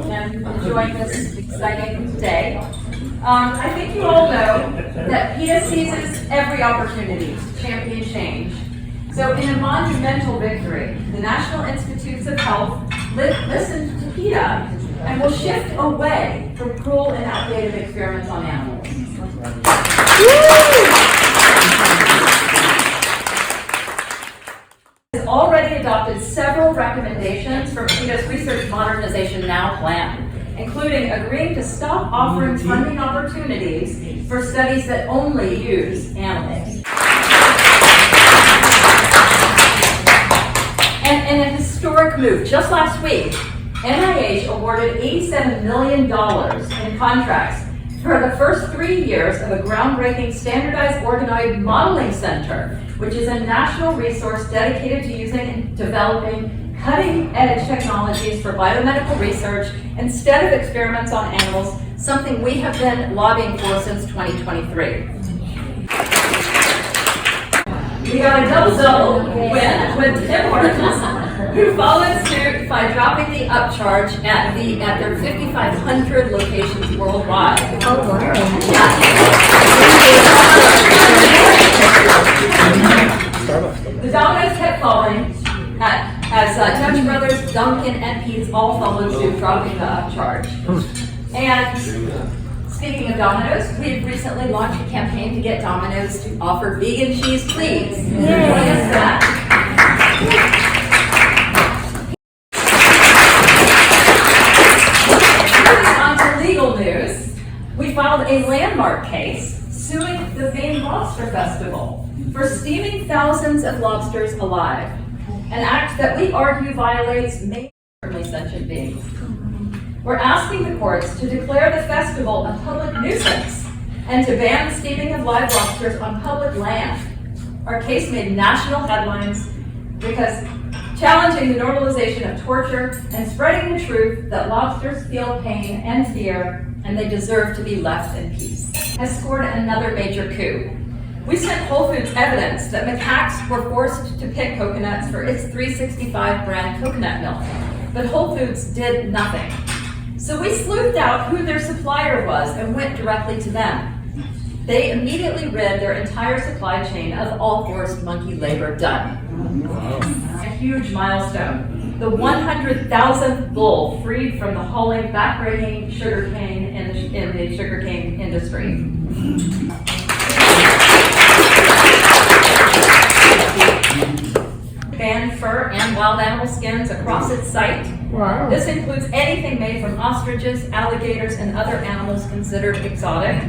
and enjoying this exciting day. I think you all know that PETA seizes every opportunity to champion change. So in a monumental victory, the National Institutes of Health listened to PETA and will shift away from cruel and outdated experiments on animals. Has already adopted several recommendations from PETA's Research Modernization Now plan, including agreeing to stop offering funding opportunities for studies that only use animals. And in a historic move, just last week, NIH awarded $87 million in contracts for the first 3 years of a groundbreaking standardized organoid modeling center, which is a national resource dedicated to using and developing cutting-edge technologies for biomedical research instead of experiments on animals, something we have been lobbying for since 2023. We got a double win with Tim Hortons, who followed suit by dropping the upcharge at their 5,500 locations worldwide. Oh, wow. The dominoes kept falling as Dutch Brothers, Dunkin', and Pete's all followed suit, dropping the upcharge. And speaking of Domino's, we've recently launched a campaign to get Domino's to offer vegan cheese, please. Join us that. On to legal news, we filed a landmark case suing the Maine Lobster Festival for steaming thousands of lobsters alive, an act that we argue violates Maine sentient beings. We're asking the courts to declare the festival a public nuisance and to ban the steaming of live lobsters on public land. Our case made national headlines because challenging the normalization of torture and spreading the truth that lobsters feel pain and fear and they deserve to be left in peace has scored another major coup. We sent Whole Foods evidence that macaques were forced to pick coconuts for its 365 brand coconut milk, but Whole Foods did nothing. So we sleuthed out who their supplier was and went directly to them. They immediately rid their entire supply chain of all forced monkey labor done. Wow. A huge milestone. The 100,000th bull freed from the hauling, backbreaking sugarcane in the sugarcane industry. Banned fur and wild animal skins across its site. Wow. This includes anything made from ostriches, alligators, and other animals considered exotic.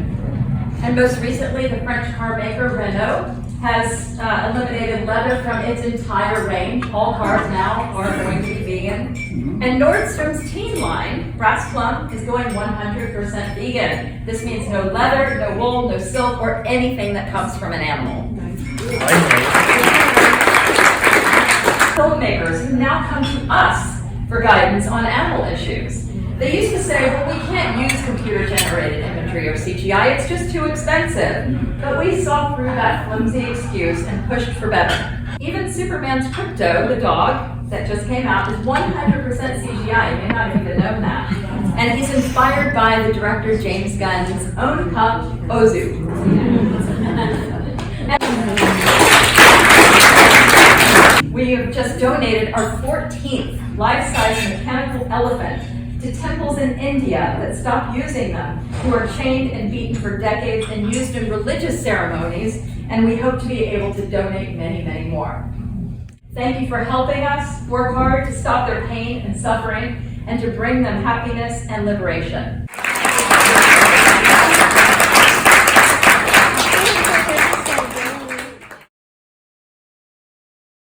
And most recently, the French car maker Renault has eliminated leather from its entire range. All cars now are going to be vegan. And Nordstrom's teen line, Brass Plum, is going 100% vegan. This means no leather, no wool, no silk, or anything that comes from an animal. Filmmakers who now come to us for guidance on animal issues. They used to say, well, we can't use computer-generated imagery or CGI, it's just too expensive. But we saw through that flimsy excuse and pushed for better. Even Superman's Crypto, the dog that just came out, is 100% CGI. You may not have even known that. And he's inspired by the director James Gunn's own pup, Ozu. We have just donated our 14th life-size mechanical elephant to temples in India that stopped using them, who are chained and beaten for decades and used in religious ceremonies, and we hope to be able to donate many, many more. Thank you for helping us work hard to stop their pain and suffering and to bring them happiness and liberation.